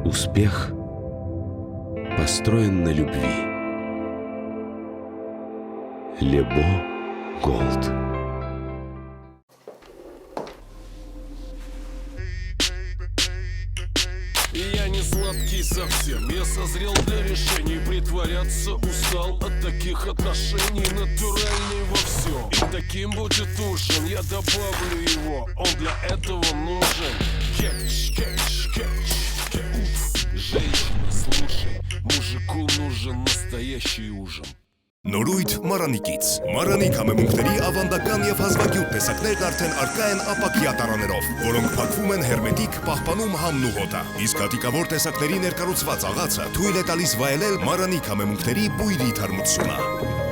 Успех построен на любви. Лебо Голд. Я не сладкий совсем, я созрел для решений. Притворяться устал от таких отношений. Натуральный во всем, и таким будет ужин. Я добавлю его, он для этого нужен. Кетч, кетч, кетч, кетч. Женщина, слушай, мужику нужен настоящий ужин. Նորույթ Մարանիկից։ Մարանիկ համեմունքների ավանդական եւ հազվագյուտ տեսակներն արդեն առկա են ապակյա տարաներով, որոնք փակվում են հերմետիկ, պահպանում համն ու հոտը։ Իսկ հատիկավոր տեսակների ներկառուցված աղացը թույլ է տալիս վայելել Մարանիկ համեմունքների բույրի թարմությունը։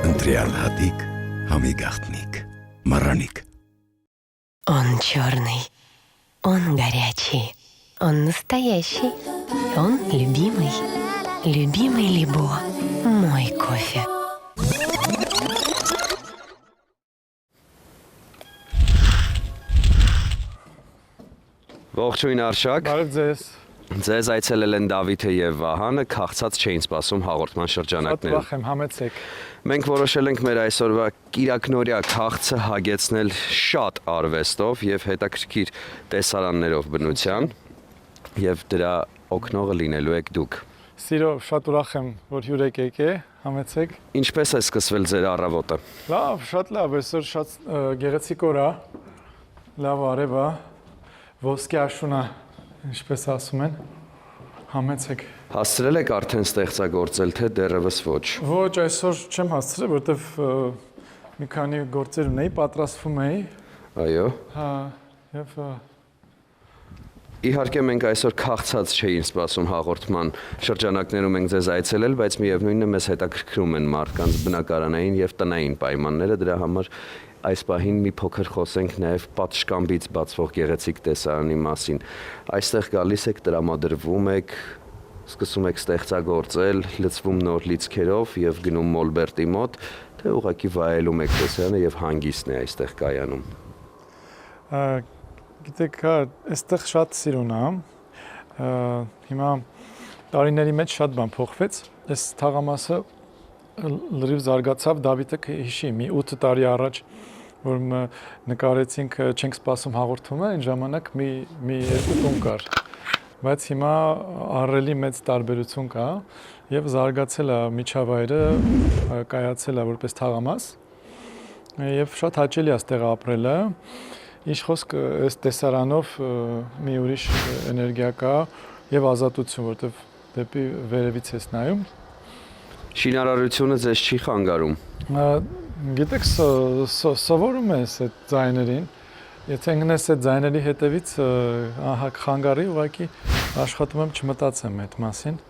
Ընտրյալ հատիկ, համի գաղտնիք։ Մարանիկ։ Он черный, он горячий, он настоящий, он любимый. Любимый Лебо, мой кофе. Ողջույն Արշակ։ Բարև ձեզ։ Ձեզ այցելել են Դավիթը եւ Վահանը, քաղցած չէին սպասում հաղորդման Շատ շրջանակներում։ ուրախ եմ, համեցեք։ Մենք որոշել ենք մեր այսօրվա կիրակնորյա քաղցը հագեցնել շատ արվեստով եւ հետաքրքիր տեսարաններով բնության եւ դրա օգնողը լինելու եք դուք։ Սիրով շատ ուրախ եմ, որ հյուր եք եկե, համեցեք։ Ինչպես է սկսվել ձեր առավոտը։ Լավ, շատ լավ, այսօր շատ գեղեցիկ օր է։ Լավ արև է։ Ոսկե աշուն է, ինչպես ասում են։ Համեցեք։ Հասցրել եք արդեն ստեղծագործել, թե դեռևս ոչ։ Ոչ, այսօր չեմ հասցրել, որովհետև մի քանի գործեր ունեի, պատրաստվում էի։ Այո։ Հա, եւ Իհարկե մենք այսօր քաղցած չէին սպասում հաղորդման շրջանակներում ենք ձեզ այցելել, բայց միևնույնն է մեզ հետաքրքրում են մարդկանց բնակարանային եւ տնային պայմանները, դրա համար այս պահին մի փոքր խոսենք նաեւ պատշգամբից բացվող գեղեցիկ տեսարանի մասին։ Այստեղ գալիս եք, տրամադրվում եք, սկսում եք ստեղծագործել, լցվում նոր լիցքերով եւ գնում Մոլբերտի մոտ, թե ուղղակի վայելում եք տեսարանը եւ հանգիստն է այստեղ կայանում։ Գիտեք, այստեղ շատ սիրուն է։ Հիմա տարիների մեջ շատ բան փոխվեց։ Այս թաղամասը լրիվ զարգացավ, Դավիթը հիշի, մի 8 տարի առաջ, որ նկարեցինք, չենք սպասում հաղորդումը, այն ժամանակ մի երկու տուն կար։ Բայց հիմա ահռելի մեծ տարբերություն կա եւ զարգացել է միջավայրը, կայացել է որպես թաղամաս եւ շատ հաճելի է այստեղ ապրելը։ Ինչ խոսք այս տեսարանով մի ուրիշ էներգիա կա եւ ազատություն, որտեվ դեպի վերևից ես նայում։ Շինարարությունը ձեզ չի խանգարում։ Գիտեք, սովորում ես այդ ձայներին։ Եթե ընկնես այդ ձայների հետևից, խանգարի, ուղղակի աշխատում եմ չմտածեմ այդ մասին։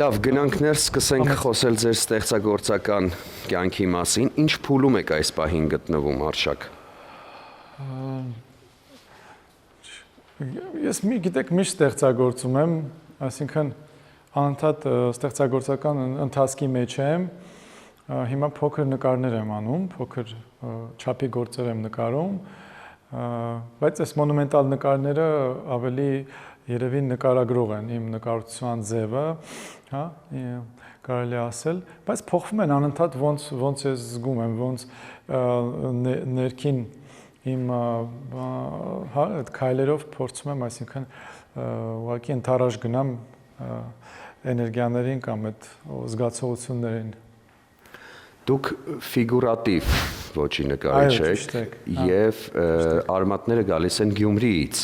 Լավ, գնանք ներս, սկսենք խոսել ձեր ստեղծագործական կյանքի մասին։ Ինչ փուլում եք այս պահին գտնվում, Արշակ։ Ես գիտեք, միշտ ստեղծագործում եմ, այսինքն անընդհատ ստեղծագործական ընթացքի մեջ եմ, հիմա փոքր նկարներ եմ անում, փոքր չափի գործեր եմ նկարում, բայց այս մոնումենտալ նկարները ավելի երևի նկարագրող են, իմ նկարչության ձևը, հա, կարելի ասել, բայց փոխվում են անընդհատ ոնց ես զգում եմ, ոնց ներքին իմ այդ քայլերով փորձում եմ, այսինքն ուղղակի ընթառաջ գնամ էներգիաներին կամ այդ զգացողություններին։ Դուք ֆիգուրատիվ ոճի նկարիչ եք եւ արմատները գալիս են Գյումրիից։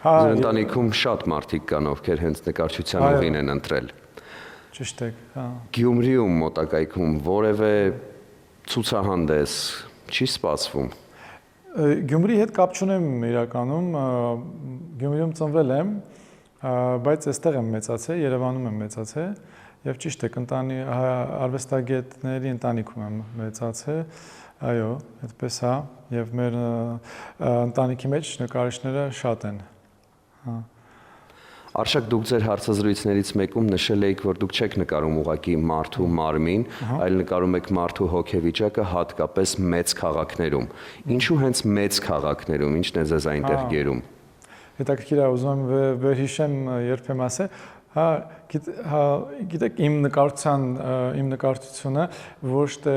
Ձեր ընտանիքում շատ մարդիկ կան, ովքեր հենց նկարչության ուղին են ընտրել։ Ճիշտ եք, հա։ Գյումրիում մոտակայքում որևէ ցուցահանդես չի սպասվում։ Գյումրի հետ կապ չունեմ իրականում, Գյումրիում ծնվել եմ, բայց այստեղ եմ մեծացել, Երևանում եմ մեծացել Եվ ճիշտ է, արվեստագետների ընտանիքում եմ մեծացել, այո, այդպես է, եւ մեր ընտանիքի մեջ նկարիչները շատ են։ Հա։ Արշակ, դուք ձեր հարցազրույցներից մեկում նշել եք, որ դուք չեք նկարում ուղղակի մարդու մարմին, այլ նկարում եք մարդու հոգեվիճակը հատկապես մեծ քաղաքներում։ Ինչու հենց մեծ քաղաքներում, ինչն է ձեզ այնտեղ գերում։ Հետաքրքիր է, ուզում եմ վերհիշեմ երբեմն ասել, գիտեք, իմ նկարչությունը ոչ թե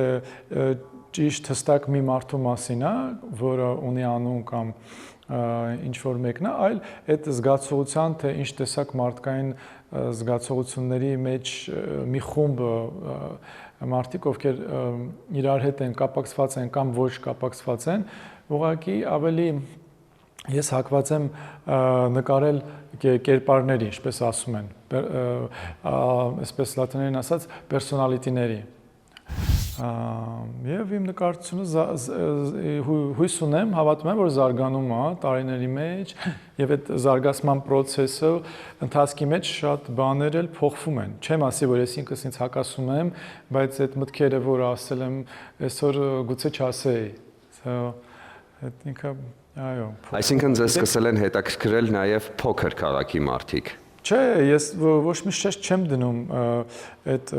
ճիշտ հստակ մի մարդու մասին է, որը ունի անուն կամ ինչ որ մեկն է, այլ այդ զգացողության, թե ինչ տեսակ մարդկային զգացողությունների մեջ մի խումբ մարդիկ, ովքեր իրար հետ են կապակցված են կամ ոչ կապակցված են, ուղղակի ավելի ես հակված եմ նկարել կերպարների, ինչպես ասում են, այսպես լատիներեն ասած, պերսոնալիտիների։ Եվ իմ նկարչությունը հույս ունեմ, հավատում եմ, որ զարգանում է տարիների մեջ եւ այդ զարգացման process-ը ընթացքի մեջ շատ բաներ էլ փոխվում են։ Չեմ ասի, որ ես ինքս ինձ հակասում եմ, բայց այդ մտքերը, որ ասել եմ, այսօր գուցե չասեի։ Այդ ինքը, այո։ Այսինքն ձեզ սկսել են հետաքրքրել նաեւ փոքր քաղաքի մարդիկ։ Չէ, ես ոչ մի շեշտ չեմ դնում այդ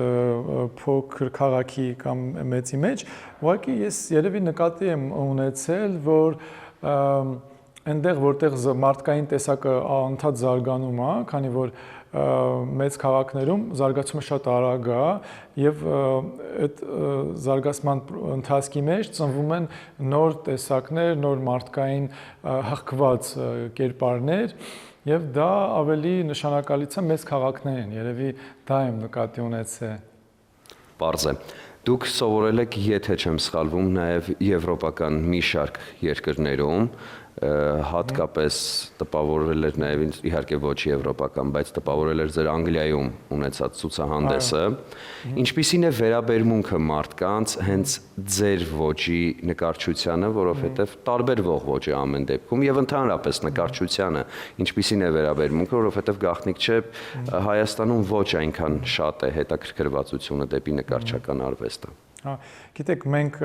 փոքր քաղաքի կամ մեծի մեջ, ուղղակի ես երևի նկատի եմ ունեցել, որ այնտեղ որտեղ մարդկային տեսակը անդադ զարգանում է, քանի որ մեծ քաղաքներում զարգացումը շատ արագ է եւ այդ զարգացման ընթացքի մեջ ծնվում են նոր տեսակներ, նոր մարդկային հղկված կերպարներ Եվ դա ավելի նշանակալից է մեծ քաղաքներին, երևի դա եմ նկատի ունեցել։ Պարզ է։ Դուք սովորել եք, եթե չեմ սխալվում, նաև եվրոպական մի շարք երկրներում, հատկապես տպավորել էր նաև իհարկե ոչ եվրոպական, բայց տպավորել էր ձեր Անգլիայում ունեցած ցուցահանդեսը։ Ինչպիսին է վերաբերմունքը մարդկանց հենց ձեր ոճի նկարչությանը, որովհետև տարբերվող ոճ է ամեն դեպքում եւ ընդհանրապես նկարչությանը, ինչպիսին է վերաբերմունքը, որովհետև գաղտնիք չէ Հայաստանում ոչ այնքան շատ է հետաքրքրվածությունը դեպի նկարչական արվեստը։ Հա, գիտեք, մենք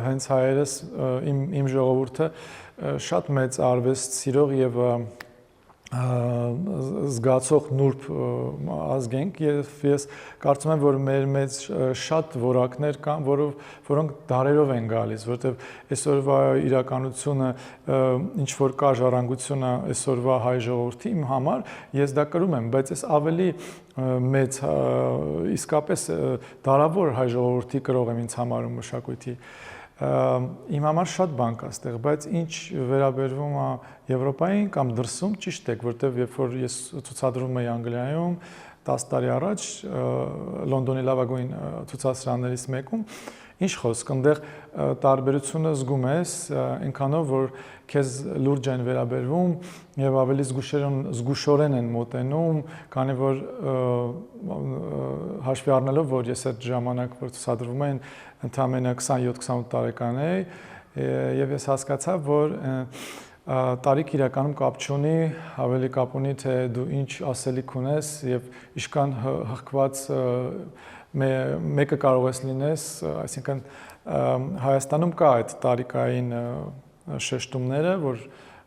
հենց հայերս իմ ժողովուրդը շատ մեծ արվեստ սիրող եւ զգացող նուրբ ազգ ենք եւ ես կարծում եմ որ մեր մեջ շատ որակներ կան որոնք դարերով են գալիս որովհետեւ այսօրվա իրականությունը ինչ որ կա ժառանգությունը այսօրվա հայ ժողովրդի իմ համար ես դա կրում եմ բայց ես ավելի մեծ իսկապես դարավոր հայ ժողովրդի կրող եմ ինձ համարում մշակույթի Իմ համար շատ բան կա այստեղ, բայց ինչ վերաբերվում է Եվրոպային կամ դրսում, ճիշտ է, որտեղ երբ որ ես ցուցադրում էի Անգլիայում 10 տարի առաջ Լոնդոնի լավագույն ցուցասրահներից մեկում, ինչ խոսք, այնտեղ տարբերությունը զգում ես, այնքանով որ քեզ լուրջ են վերաբերվում եւ ավելի զգուշորեն են մոտենում, քանի որ հաշվի առնելով, որ ես այդ ժամանակ որ ցուցադրվում էին ընդամենը 27-28 տարեկան էի եւ ես հասկացա, որ տարիք իրականում կապ չունի, ավելի կապ ունի թե դու ինչ ասելիք ունես եւ ինչքան հղկված մեկը կարող ես լինես, այսինքն Հայաստանում կա այդ տարիքային շեշտումները, որ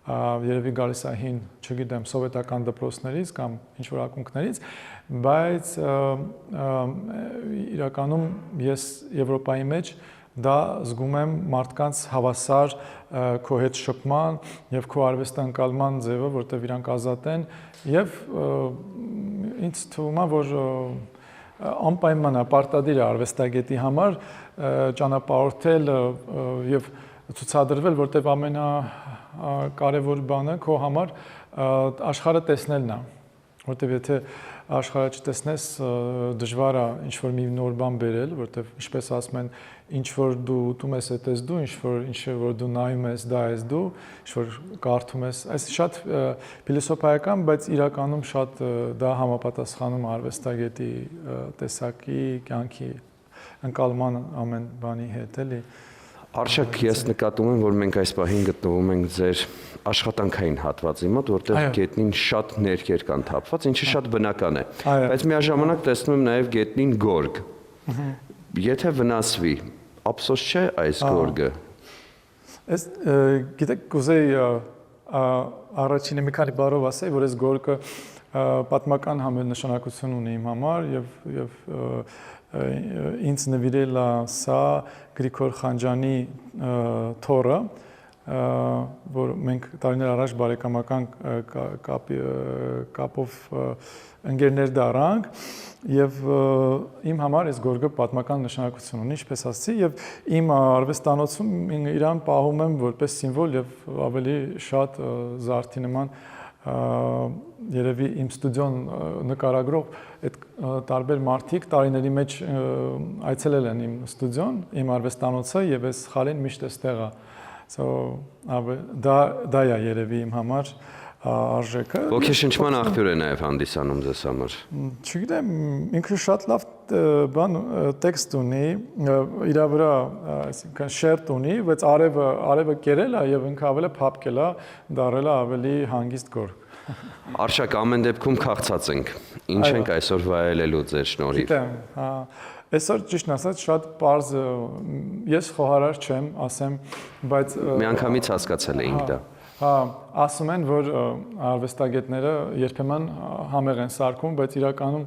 երևի գալիս է հին, չգիտեմ, սովետական դպրոցներից կամ ինչ-որ ակունքներից, բայց իրականում ես Եվրոպայի մեջ դա զգում եմ մարդկանց հավասար քո հետ շփման եւ քո արվեստի ընկալման ձևը, որտեղ իրանք ազատ են եւ ինձ թվում է, որ անպայման պարտադիր է արվեստագետի համար ճանապարհորդել եւ ցուցադրվել, որտեղ ամենակարևոր բանը քո համար աշխարհը տեսնելն է, որտեղ եթե աշխարհը չտեսնես, դժվար է ինչ-որ մի նոր բան բերել, որտեղ ինչպես ասում են, ինչ-որ դու ուտում ես, այդ ես դու, ինչ-որ դու նայում ես, դա ես դու, ինչ-որ կարդում ես, այս շատ փիլիսոփայական, բայց իրականում շատ դա համապատասխանում արվեստագետի տեսակի, կյանքի ընկալման ամեն բանի հետ, էլի։ Արշակ, ես նկատում եմ, որ մենք այս պահին գտնվում ենք ձեր աշխատանքային հատվածի մոտ, որտեղ գետնին շատ ներկեր կան թափված, ինչը շատ բնական է։ Բայց միաժամանակ տեսնում եմ նաև գետնին գորգ։ Եթե վնասվի, ափսոս չէ այս գորգը։ Ես գիտեք, կուզեի առաջինը մի քանի բառով ասեի, որ այս գորգը պատմական համենշանակություն ունի իմ համար եւ ինձ նվիրել է սա Գրիգոր Խանջյանի թոռը, որ մենք տարիներ առաջ բարեկամական կապով ընկերներ դառանք եւ իմ համար այս գորգը պատմական նշանակություն ունի, ինչպես ասացի, եւ իմ արվեստանոցում իրան պահում եմ որպես սիմվոլ եւ ավելի շատ զարդի նման երևի իմ ստուդիոն նկարագրող այդ տարբեր մարդիկ տարիների մեջ այցելել են իմ ստուդիոն, իմ արվեստանոցը եւ այս խալին միշտ էստեղ է։ So դա է երևի իմ համար արժեքը։ Ոգեշնչման աղբյուր է նաև հանդիսանում ձեզ համար։ Չգիտեմ, ինքը շատ լավ բան տեքստ ունի, իր վրա, այսինքն շերտ ունի, բայց արևը կերել է եւ ինքը ավելի փափկել է, դարել է ավելի հանգիստ գորգ։ Արշակ, ամեն դեպքում քաղցած ենք։ Ինչ ենք այսօր վայելելու ձեր շնորհիվ։ Գիտեմ, հա։ Այսօր ճիշտն ասած շատ պարզ ես խոհարար չեմ, ասեմ, բայց միանգամից հասկացել էինք դա։ Հա, ասում են, որ արվեստագետները երբեմն համեղ են սարքում, բայց իրականում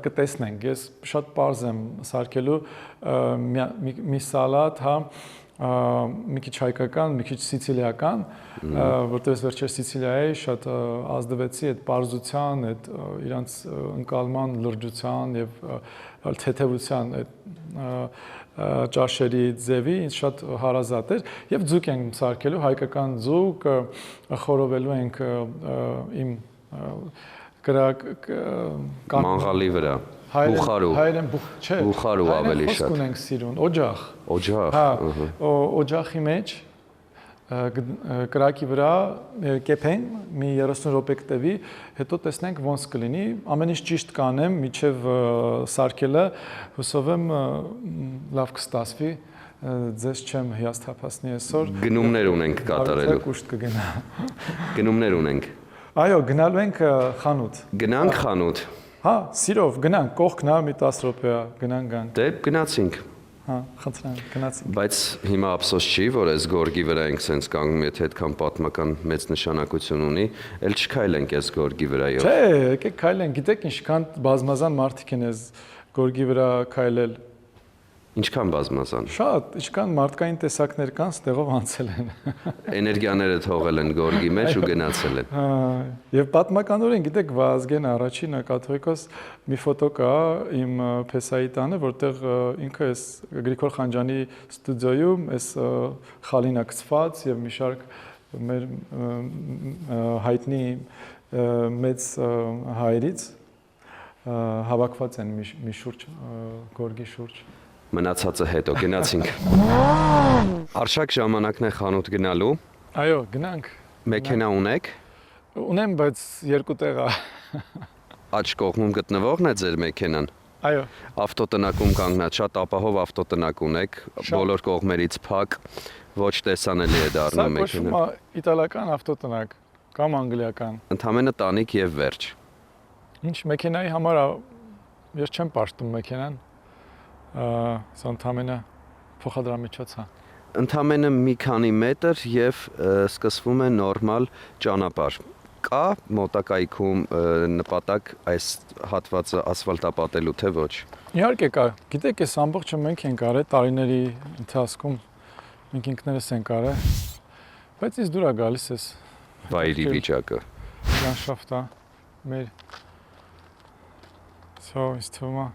կտեսնենք։ Ես շատ պարզ եմ սարքելու մի սալատ, հա, մի քիչ հայկական, մի քիչ սիցիլիական, որտեղ վերջերս Սիցիլիայի շատ ազդվեցի այդ պարզության, այդ իրանց ընկալման լրջության եւ թեթևության այդ ճաշերի ձևի ինձ շատ հարազատ էր եւ ձուկ ենք սարքելու հայկական ձուկ խորովելու ենք իմ մանգալի վրա բուխարու հայերեն չէ բուխարու ավելի շատ խոսք ունենք սիրուն օջախ հա օջախի մեջ կրակի վրա կեփեն մի 30 րոպե կտևի, հետո տեսնենք ոնց կլինի, ամեն ինչ ճիշտ կանեմ, միջև սարքելը, հուսով եմ լավ կստացվի, ձեզ չեմ հիասթափացնի այսօր։ Գնումներ ունենք կատարելու։ Կուշտ կգնա։ Գնումներ ունենք։ Այո, գնալու ենք խանութ։ Գնանք խանութ։ Հա, սիրով գնանք, կողքն է մի 10 րոպե գնանք գանք։ Դե գնացինք։ Հա, խնդրեմ, գնացինք։ Բայց հիմա ափսոս չի, որ այս գորգի վրա ենք սենց կանգնում, եթե այդքան պատմական մեծ նշանակություն ունի, ել չքայլենք այս գորգի վրայով։ Չէ, եկեք քայլենք, գիտեք ինչքան բազմազան մարդիկ են այս գորգի վրա քայլել։ Ինչքան բազմազան։ Շատ, ինչքան մարդկային տեսակներ կան, ստեղով անցել են։ Էներգիաները թողել են գորգի մեջ ու գնացել են։ Եվ պատմականորեն, գիտեք, Վազգեն առաջին կաթողիկոս մի ֆոտո կա իմ փեսայի տանը, որտեղ ինքը այս Գրիգոր Խանջյանի ստուդիոյում այս խալին ակցված եւ մի շարք մեր հայտնի մեծ հայերից հավաքված են մի շուրջ գորգի շուրջ։ Մնացածը հետո գնացինք։ Արշակ ժամանակն է խանութ գնալու։ Այո, գնանք։ Մեքենա ունեք։ Ունեմ, բայց երկու տեղ է։ Աջ կողմում գտնվողն է ձեր մեքենան։ Այո։ Ավտոտնակում կանգնած շատ ապահով ավտոտնակ ունեք, բոլոր կողմերից փակ, ոչ տեսանելի է դառնում մեքենան։ Սա կոչվում է իտալական ավտոտնակ կամ անգլիական։ Ընդամենը տանիք եւ վերջ։ Ինչ մեքենայի համար ես չեմ պաշտում մեքենան։ Սա ընդամենը փոխադրամիջոց է։ Ընդամենը մի քանի մետր եւ սկսվում է նորմալ ճանապարհ։ Կա մոտակայքում նպատակ այս հատվածը ասֆալտապատելու թե ոչ։ Իհարկե կա։ Գիտեք, այս ամբողջը մենք ենք արել տարիների ընթացքում։ Մենք ինքներս ենք արել։ Բայց ինձ դուր է գալիս էս վայրի վիճակը։ Լանդշաֆտը մեր ինձ թվում է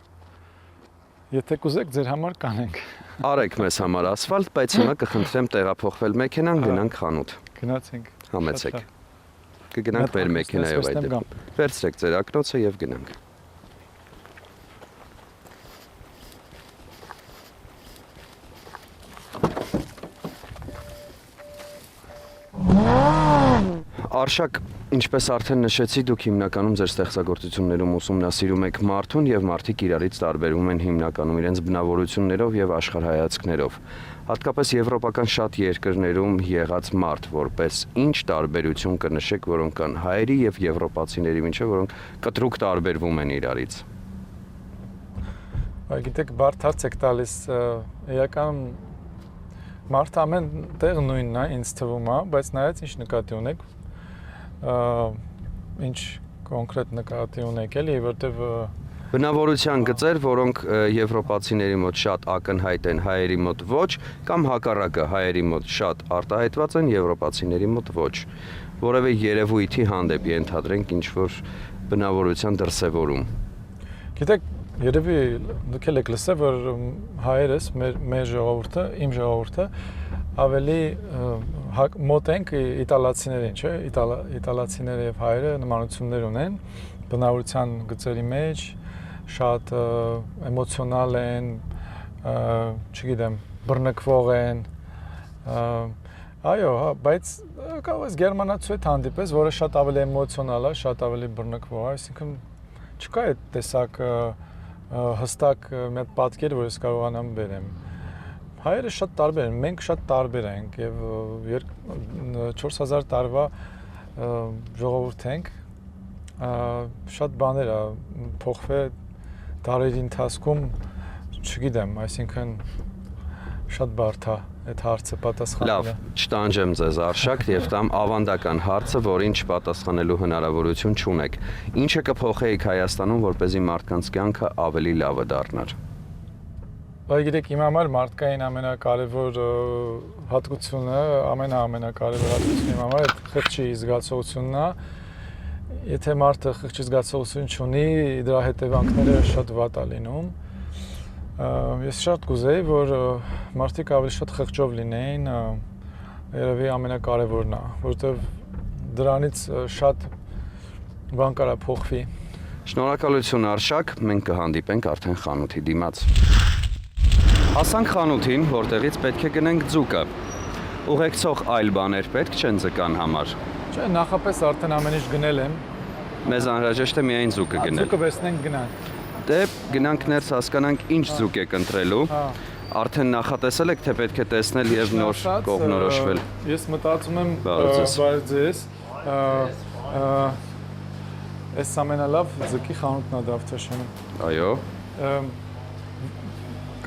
Եթե կուզեք ձեր համար կանենք։ Արեք մեզ համար ասֆալտ, բայց հիմա կխնդրեմ տեղափոխվել մեքենան, գնանք խանութ։ Գնացինք։ Համեցեք։ Կգնանք մեր մեքենայով այդ դեպքում։ Վերցրեք ձեր ակնոցը եւ գնանք։ Արշակ Ինչպես արդեն նշեցի, դուք հիմնականում ձեր ստեղծագործություններում ուսումնասիրում եք մարդուն եւ մարդիկ իրարից տարբերվում են հիմնականում իրենց բնավորություններով եւ աշխարհայացքներով։ Հատկապես եվրոպական շատ երկրներում եղած մարդ որպես ինչ տարբերություն կնշեք, որոնք կան հայերի եւ եվրոպացիների միջեւ, որոնք կտրուկ տարբերվում են իրարից։ Գիտեք, բարդ հարց եք տալիս, իրական մարդը ամեն տեղ նույնն է, ինձ թվում է, բայց նայած ինչ նկատի ունեք, ինչ կոնկրետ նկատի ունեք էլի, որտեվ Բնավորության գծեր, որոնք եվրոպացիների մոտ շատ ակնհայտ են, հայերի մոտ ոչ, կամ հակառակը հայերի մոտ շատ արտահայտված են, եվրոպացիների մոտ ոչ։ Որևէ երևույթի հանդեպ ենթադրենք ինչ-որ բնավորության դրսևորում։ Գիտեք, երևի դուք եք լսել, որ հայերս, մեր ժողովուրդը, իմ ժողովուրդը ավելի մոտ ենք իտալացիներին, չէ՞, իտալացիները եւ հայերը նմանություններ ունեն բնավորության գծերի մեջ, շատ էմոցիոնալ են, չգիտեմ, բռնկվող են, այո, բայց կարող ես գերմանացու հետ հանդիպես, որը շատ ավելի էմոցիոնալ է, շատ ավելի բռնկվող է, այսինքն չկա այդ տեսակ հստակ մի պատկեր, որ ես կարողանամ բերեմ։ Հայերը շատ տարբեր են, մենք շատ տարբեր ենք եւ 4000 տարվա ժողովուրդ ենք, շատ բաներ է փոխվել դարերի ընթացքում, չգիտեմ, այսինքն շատ բարդ է այդ հարցը պատասխանելը։ Լավ, չտանջեմ ձեզ Արշակ եւ տամ ավանդական հարցը, որին չպատասխանելու հնարավորություն չունեք։ Ինչը կփոխեիք Հայաստանում, որպեսզի մարդկանց կյանքը ավելի լավը դառնար։ Բայց գիտեք, իմ համար մարդկային ամենակարևոր հատկությունը, ամենակարևոր հատկությունը իմ համար այդ խղճի զգացողությունն է։ Եթե մարդը խղճի զգացողություն չունի, դրա հետևանքները շատ վատ է լինում։ Ես շատ կուզեի, որ մարդիկ ավելի շատ խղճով լինեին, երևի ամենակարևորն է, որովհետև դրանից շատ բան կարա փոխվի։ Շնորհակալություն Արշակ, մենք կհանդիպենք արդեն խանութի դիմաց։ Հասանք խանութին, որտեղից պետք է գնենք ձուկը։ Ուղեկցող այլ բաներ պետք չեն ձկան համար։ Չէ, նախապես արդեն ամեն ինչ գնել եմ։ Մեզ անհրաժեշտ է միայն ձուկը գնել։ Ձուկը վերցնենք գնանք։ Դե գնանք ներս հասկանանք ինչ ձուկ եք ընտրելու։ Արդեն նախատեսել եք, թե պետք է տեսնել եւ նոր կողմնորոշվել։ Ես մտածում եմ, բայց ես այս ամենալավ ձկի խանութն է Դավթաշենում։ Այո։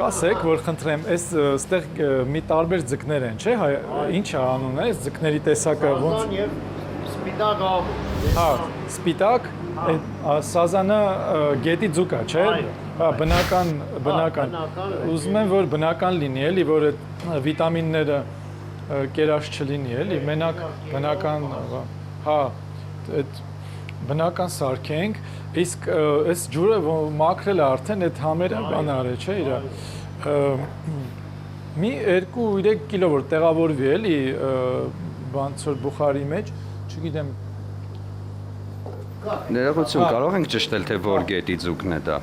Կասեք, որ խնդրեմ, այստեղ մի տարբեր ձկներ են, չէ՞, ինչ է անունը, այս ձկների տեսակը ոնց։ Սպիտակ ավ։ Հա, սպիտակ, սազանը գետի ձուկ է, չէ՞։ Հա, բնական։ Ուզում եմ, որ բնական լինի, էլի, որ այդ վիտամինները կերած չլինի, էլի, մենակ բնական, հա, այդ բնական սարքենք, իսկ այս ջուրը մաքրել է արդեն այդ համերը բան արել, չէ՞ իրա։ Մի 2-3 կիլո որ տեղավորվի էլի բանցոր բուխարի մեջ, չգիտեմ։ Ներողություն, կարող ենք ճշտել, թե որ գետի ձուկն է դա։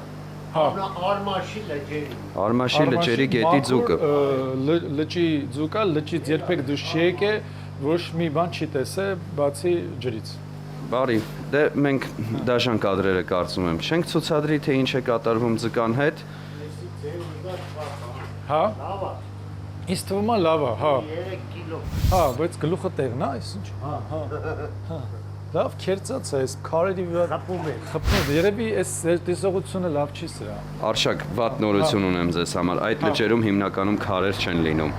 Հա, Արմաշի լճերի։ Արմաշի լճերի գետի ձուկը։ Լճի ձուկը, լճից երբեք դուրս չի եկել, ոչ մի բան չի տեսել, բացի ջրից։ Բարի, դե մենք դաժան կադրերը կարծում եմ չենք ցուցադրի, թե ինչ է կատարվում ձկան հետ։ Հա։ Ինձ թվում է լավ է, հա։ 3 կիլո։ Հա, բայց գլուխը տեղն է, այս ինչ։ Հա։ Լավ քերծած է, այս քարերի վրա Խփում է։ խփում։ Երևի այս տեսողությունը լավ չի սրա։ Արշակ, վատ նորություն ունեմ ձեզ համար, այդ լճերում հիմնականում քարեր չեն լինում։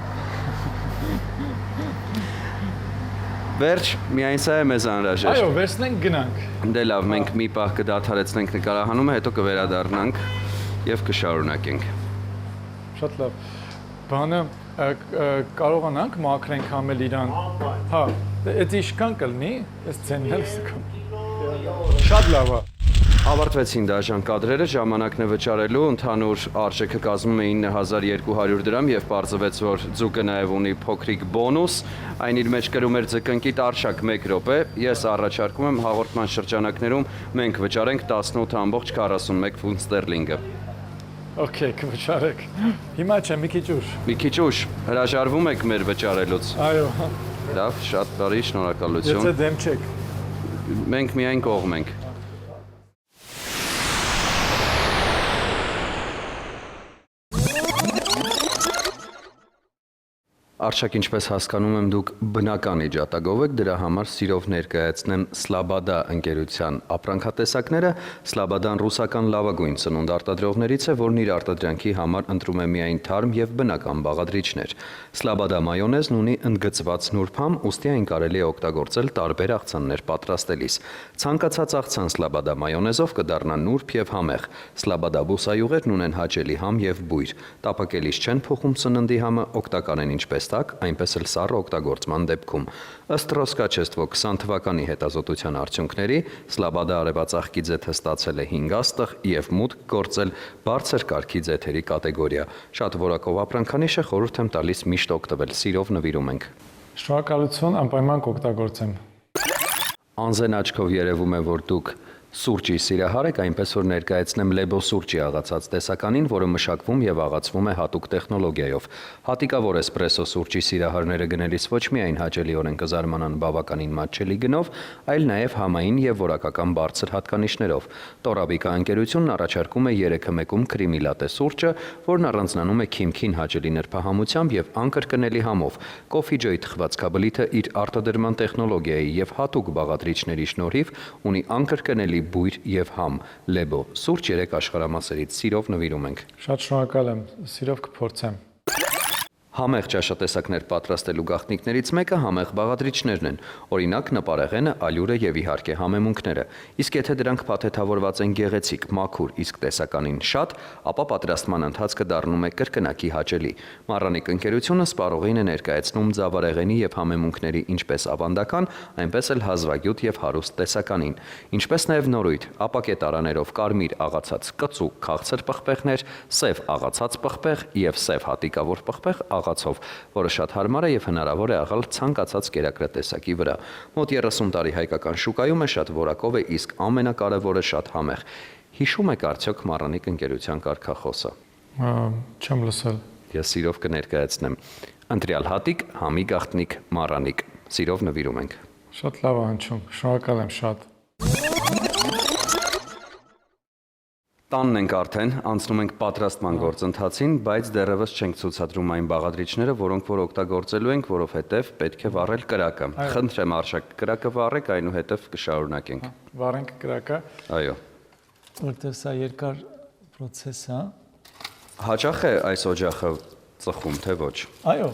Վերջ, միայն սա է մեզ անհրաժեշտ։ Այո, վերցնենք գնանք։ Դե լավ, մենք մի պահ կդադարեցնենք նկարահանումը, հետո կվերադառնանք եւ կշարունակենք։ Շատ լավ։ Բանը կարողանանք մաքրենք համել իրան։ Հա, դա ինչքան կլինի, այս ցենն էլ սկսում։ Շատ լավ է։ Ավարտվեցին դաժան կադրերը, ժամանակն է վճարելու, ընդհանուր արժեքը կազմում է 9200 դրամ եւ պարզվեց, որ ձուկը նաեւ ունի փոքրիկ բոնուս, այն իր մեջ կրում էր ձկնկիտ Արշակ 1 րոպե, ես առաջարկում եմ հաղորդման շրջանակներում մենք վճարենք 18.41 ֆունտ ստերլինգը։ Okay, կվճարեք։ Հիմա չէ, մի քիչ ուշ։ Մի քիչ ուշ, հրաժարվում եք մեր վճարելուց։ Այո։ Լավ, շատ բարի, շնորհակալություն։ Եթե դեմ չեք։ Մենք միայն կողմ ենք։ Արշակ, ինչպես հասկանում եմ, դուք բնական իջատագով եք, դրա համար սիրով ներկայացնեմ Slabada ընկերության ապրանքատեսակները։ Slabada-ն ռուսական լավագույն սնունդ արտադրողներից է, որն իր արտադրանքի համար ընտրում է միայն թարմ եւ բնական բաղադրիչներ։ Slabada մայոնեզն ունի ընդգծված նուրբ համ, ուստի այն կարելի է օգտագործել տարբեր աղցաններ պատրաստելիս։ Ցանկացած աղցան Slabada մայոնեզով կդառնա նուրբ եւ համեղ։ Slabada բուսայուղերն ունեն հաճելի համ եւ բույր։ Տապակելիս չեն փոխում սննդի համը, օգտակար են ինչպես այնպես էլ սառը օգտագործման դեպքում։ Ըստ Ռոսկաչեստվո 20 թվականի հետազոտության արդյունքների, Slabada արևածաղկի ձեթը ստացել է 5 աստղ եւ մուտք գործել բարձր կարգի ձեթերի կատեգորիա։ Շատ որակով ապրանքանիշ է, խորհուրդ եմ տալիս միշտ օգտվել, սիրով նվիրում ենք։ Շնորհակալություն, անպայման կօգտագործեմ։ Անզեն աչքով երևում է, որ դուք սուրճի սիրահար եք, այնպես որ ներկայացնեմ Lebo սուրճի աղացած տեսականին, որը մշակվում եւ աղացվում է հատուկ տեխնոլոգիայով։ Հատիկավոր էսպրեսո սուրճի սիրահարները գնելիս ոչ միայն հաճելիորեն կզարմանան բավականին մատչելի գնով, այլ նաեւ համային եւ որակական բարձր հատկանիշներով։ Torabika ընկերությունն առաջարկում է 3-1-ում Krimi-Latte սուրճը, որն առանձնանում է քիմքին հաճելի նրբահամությամբ եւ անկրկնելի համով։ Coffee Joy թխվածքաբլիթը իր արտադրման տեխնոլոգիայի եւ հատուկ բաղադրիչների շնորհիվ ունի անկրկնելի բույր եւ համ։ Lebo սուրճ 3 աշխարհամասերից սիրով նվիրում ենք։ Շատ շնորհակալ եմ, սիրով կփորձեմ։ Համեղ ճաշատեսակներ պատրաստելու գաղտնիքներից մեկը համեղ բաղադրիչներն են, օրինակ նպարեղենը, ալյուրը եւ իհարկե համեմունքները։ Իսկ եթե դրանք փաթեթավորված են գեղեցիկ, մաքուր, իսկ տեսականին շատ, ապա պատրաստման ընթացքը դառնում է կրկնակի հաճելի։ Մառանիկ ընկերությունը սպառողին է ներկայացնում ձավարեղենի եւ համեմունքների ինչպես ավանդական, այնպես էլ հազվագյուտ եւ հարուստ տեսականին, ինչպես նաեւ նորույթ, ապակետարաներով կարմիր աղացած կծու, քաղցր պղպեղներ, սև աղացած պղպեղ եւ սև հատիկավոր պղպեղ աղացով, որը շատ հարմար է եւ հնարավոր է աղալ ցանկացած կերակրատեսակի վրա։ Մոտ 30 տարի հայկական շուկայում է, շատ որակով է, իսկ ամենակարևորը շատ համեղ։ Հիշում եք արդյոք Մառանիկ ընկերության կարգախոսը։ Չեմ լսել։ Ես սիրով կներկայացնեմ։ Ընտրյալ հատիկ, համի գաղտնիք, Մառանիկ։ Սիրով նվիրում ենք։ Շատ լավ է հնչում, շնորհակալ եմ շատ։ Տանն ենք արդեն, անցնում ենք պատրաստման գործընթացին, բայց դեռևս չենք ցուցադրում այն բաղադրիչները, որոնք որ օգտագործելու ենք, որովհետև պետք է վառել կրակը։ Խնդրեմ Արշակ, կրակը վառեք, այնուհետև կշարունակենք։ Վառենք կրակը։ Այո։ Որտեղ սա երկար process է։ Հաճախ է այս օջախը ծխում, թե ոչ։ Այո։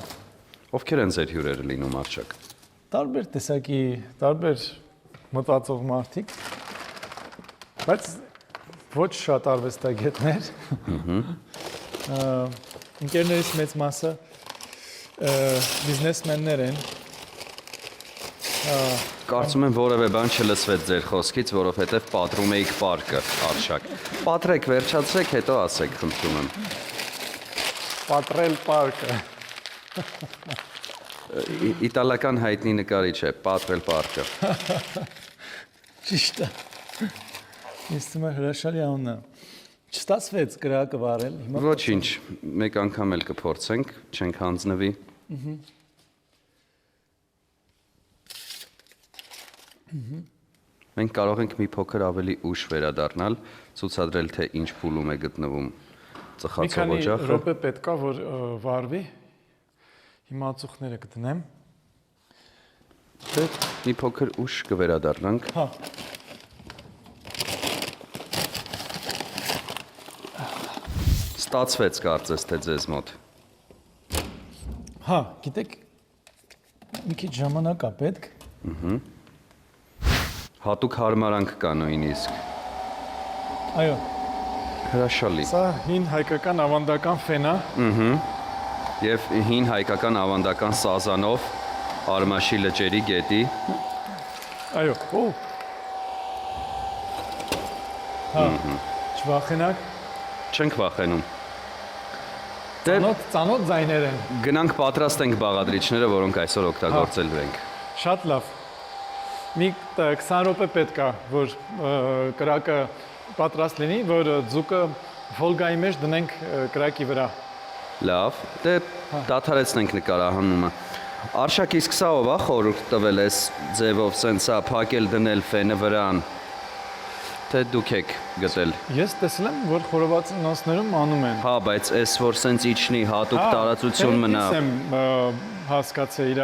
Ովքեր են ձեր հյուրերը լինում Արշակ։ Տարբեր տեսակի, տարբեր մտածող մարդիկ, բայց ոչ շատ արվեստագետներ։ Ընկերներից մեծ մասը բիզնեսմեններ են։ Կարծում եմ որևէ բան չլսվեց ձեր խոսքից, որովհետև պատրում էիք պարկը, Արշակ։ Պատրեք, վերջացրեք, հետո ասեք, խնդրում եմ։ Պատրել պարկը։ Իտալական հայտնի նկարիչ է, պատրել պարկը։ Ճիշտ է։ Ես թվում է հրաշալի անունն է։ Չստացվեց կրակը վառել։ Ոչինչ, մեկ անգամ էլ կփորձենք, չենք հանձնվի։ Մենք կարող ենք մի փոքր ավելի ուշ վերադառնալ, ցուցադրել թե ինչ փուլում է գտնվում ծխացող օջախը։ Մի քանի րոպե պետք է որ վառվի։ Հիմա ածուխները կդնեմ։ Մի փոքր ուշ կվերադառնանք։ Հա։ Ստացվեց կարծես թե ձեզ մոտ։ Հա, գիտեք, մի քիչ ժամանակ է պետք։ Հատուկ հարմարանք կա նույնիսկ։ Այո։ Հրաշալի։ Սա հին հայկական ավանդական ֆեն է։ Եվ հին հայկական ավանդական սազանով, Արմաշի լճերի գետի։ Այո, օ։ Հա, չվախենակ։ Չենք վախենում։ Ծանոթ ձայներ են։ Գնանք պատրաստենք բաղադրիչները, որոնք այսօր օգտագործելու ենք։ Շատ լավ։ Մի 20 րոպե պետք է, որ կրակը պատրաստ լինի, որ ձուկը Վոլգայի մեջ դնենք կրակի վրա։ Լավ, դե դադարեցնենք նկարահանումը։ Արշակ իսկ սա ով է խորհուրդ տվել էս ձևով սենսա փակել դնել ֆենը վրան։ Թե դուք եք գտել։ Ես տեսել եմ, որ խորովածնոցներում անում են։ Հա, բայց էս որ սենց իջնի հատուկ տարածություն մնա։ Ես եմ հասկացել իր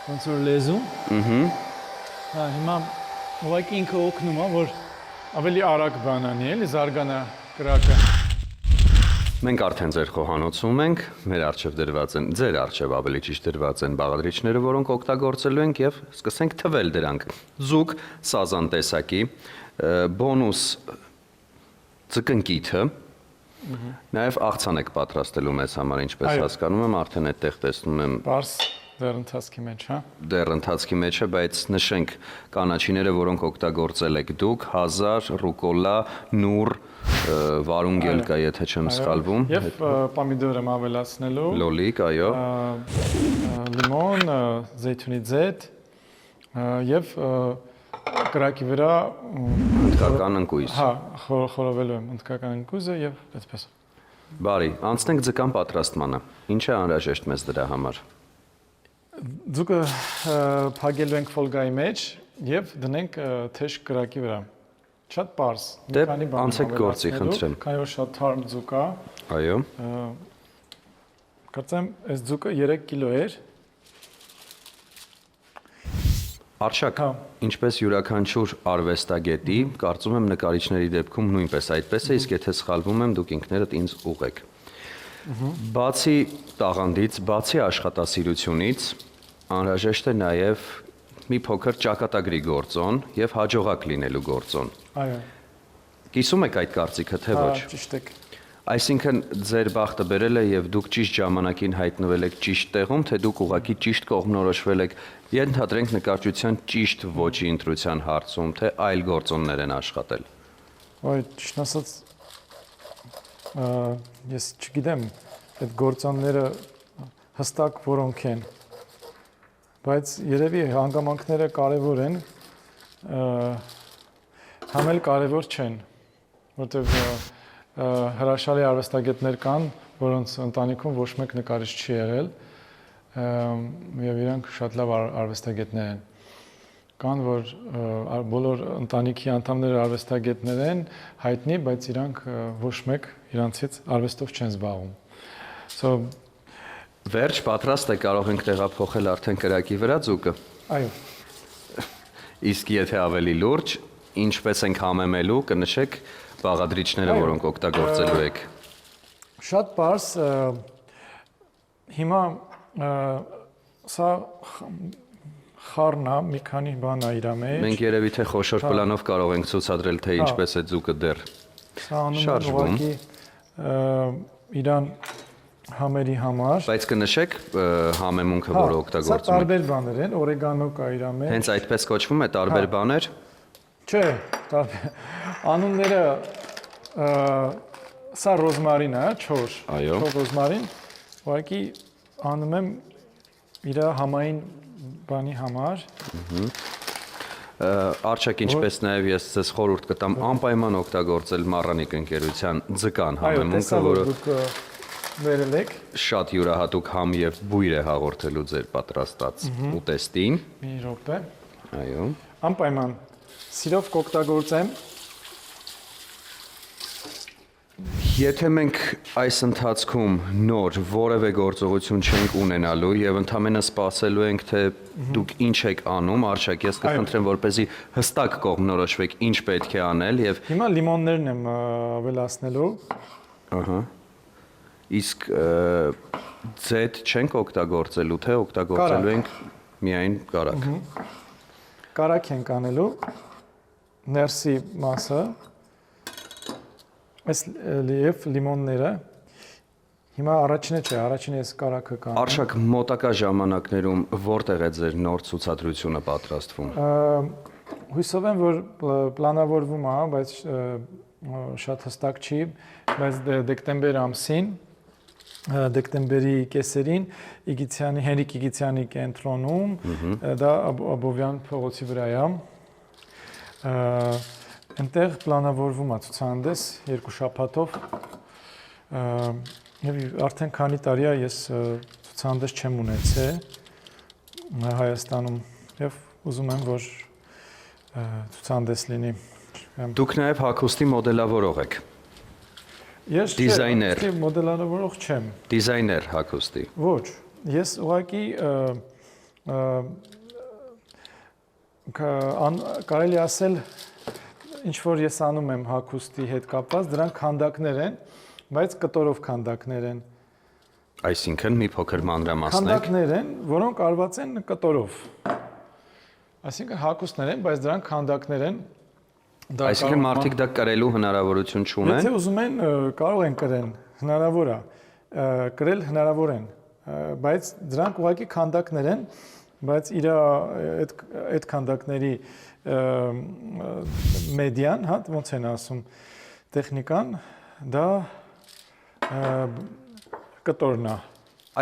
ոնց որ լեզուն։ Հա, հիմա ուղղակի ինքը օգնում է, որ ավելի արագ բանանի, էլի զարգանա կրակը։ Մենք արդեն ձեր խոհանոցում ենք, մեր արչև դրված են, ձեր արչև ավելի ճիշտ դրված են բաղադրիչները, որոնք օգտագործելու ենք եւ սկսենք թվել դրանք։ Զուգ սազան տեսակի, բոնուս ձկնկիթը, նաեւ աղցան եք պատրաստելու մեզ համար, ինչպես հասկանում եմ, արդեն այդտեղ տեսնում եմ Պարս դեռ ընթացքի մեջ, հա։ Դեռ ընթացքի մեջ է, բայց նշենք կանաչիները, որոնք օգտագործել եք դուք, 1000 ռուկոլա, նուր, վարունգել կա, եթե չեմ սխալվում։ Եվ պոմիդոր եմ ավելացնելու։ Լոլիկ, այո։ Լիմոն, զեյթունի ձետ եւ կրակի վրա հնդկական ընկույզ։ Հա, խորովելու եմ հնդկական ընկույզը եւ այդպես։ Բարի, անցնենք ձկան պատրաստմանը։ Ինչ է անհրաժեշտ մեզ դրա համար։ Ձուկը փակելու ենք ֆոլգայի մեջ եւ դնենք թեժ կրակի վրա։ Շատ պարզ։ Դե անցեք գործի, խնդրեմ։ Քանի որ շատ թարմ ձուկ է։ Այո։ Կարծեմ այս ձուկը 3 կիլո էր։ Արշակ, ինչպես յուրաքանչյուր արվեստագետի, կարծում եմ նկարիչների դեպքում նույնպես այդպես է, իսկ եթե սխալվում եմ, դուք ինքներդ ինձ ուղեք։ Բացի տաղանդից, բացի աշխատասիրությունից, անհրաժեշտ է նաև մի փոքր ճակատագրի գործոն եւ հաջողակ լինելու գործոն։ Այո։ Կիսում եք այդ կարծիքը, թե ոչ։ Հա, ճիշտ եք։ Այսինքն ձեր բախտը բերել է եւ դուք ճիշտ ժամանակին հայտնվել եք ճիշտ տեղում, թե դուք ուղղակի ճիշտ կողմնորոշվել եք, ենթադրենք նկարչության ճիշտ ոճի ընտրության հարցում, թե այլ գործոններ են աշխատել։ Ոյ, ճիշտ ասած, ես չգիտեմ այդ գործոնները հստակ որոնք են, բայց երևի հանգամանքները կարևոր են, համ էլ կարևոր չեն, որտեղ հրաշալի արվեստագետներ կան, որոնց ընտանիքում ոչ մեկ նկարիչ չի եղել, եւ իրանք շատ լավ արվեստագետներ են։ Կան, որ բոլոր ընտանիքի անդամները արվեստագետներ են, հայտնի, բայց իրանք ոչ մեկ իրանցից արվեստով չեն զբաղվում։ So Վերջ պատրաստ է, կարող ենք տեղափոխել արդեն կրակի վրա ձուկը։ Այո։ Իսկ եթե ավելի լուրջ, ինչպես ենք համեմելու, կնշեք բաղադրիչները, որոնք օգտագործելու եք։ Շատ պարզ, հիմա սա խառն է, մի քանի բան է իր մեջ։ Մենք երևի թե խոշոր պլանով կարող ենք ցուցադրել, թե ինչպես է ձուկը դեռ շարժվում։ Իրան համերի համար։ Բայց կնշեք համեմունքը, որը օգտագործում եք։ Սա տարբեր բաներ են, օրեգանո կա իր մեջ։ Հենց այդպես կոչվում է տարբեր բաներ։ Չէ, անունները սա ռոզմարին է, չոր ռոզմարին, ուղղակի անում եմ իր համային բանի համար։ Արշակ, ինչպես նաև ես ձեզ խորհուրդ կտամ անպայման օգտագործել Մառանիկ ընկերության ձկան համեմունքը, որը վերել եք։ Շատ յուրահատուկ համ եւ բույր է հաղորդելու ձեր պատրաստած ուտեստին։ Մի րոպե։ Այո։ Անպայման սիրով կօգտագործեմ։ Եթե մենք այս ընթացքում նոր որևէ գործողություն չենք ունենալու եւ ընդհանրապես սպասելու ենք, թե դուք ինչ եք անում, Արշակ, ես կխնդրեմ, որպեսզի հստակ կողմնորոշվեք ինչ պետք է անել եւ Հիմա լիմոններն եմ ավելացնելու։ Ահա։ Իսկ ձետ չենք օգտագործելու, թե օգտագործելու ենք միայն կարակ։ Կարակ ենք անելու ներսի մասը, այս եւ լիմոնները։ Հիմա առաջինը չէ, առաջինը ես կարակը կանեմ։ Արշակ, մոտակա ժամանակներում որտեղ է ձեր նոր ցուցադրությունը պատրաստվում։ Հույսով եմ, որ պլանավորվում է, բայց շատ հստակ չի, բայց դեկտեմբեր ամսին, դեկտեմբերի կեսերին Հենրիկ Իգիթյանի կենտրոնում, դա Աբովյան փողոցի վրա է։ Այնտեղ պլանավորվում է ցուցահանդես 2 շաբաթով։ Եվ արդեն քանի տարի է ես ցուցահանդես չեմ ունեցել, Հայաստանում եւ ուզում եմ որ ցուցահանդես լինի։ Դուք նաև հագուստի մոդելավորող եք։ Ես Դիզայներ։ մոդելավորող չեմ։ Դիզայներ հագուստի։ Ոչ, ես ուղղակի կարելի ասել ինչ որ ես անում եմ հագուստի հետ կապված, դրանք քանդակներ են, բայց կտորով քանդակներ են։ Այսինքն մի փոքր մանրամասնեք։ Քանդակներ են, որոնք արված են կտորով։ Այսինքն հագուստներ են, բայց դրանք քանդակներ են։ Այսինքն մարդիկ դա կրելու հնարավորություն չունեն։ Եթե ուզում են, կարող են կրեն, հնարավոր է, կրել հնարավոր են, բայց դրանք ուղղակի քանդակներ են, բայց իր այդ քանդակների մեդիան, հա, ոնց են ասում, տեխնիկան, դա կտորն է։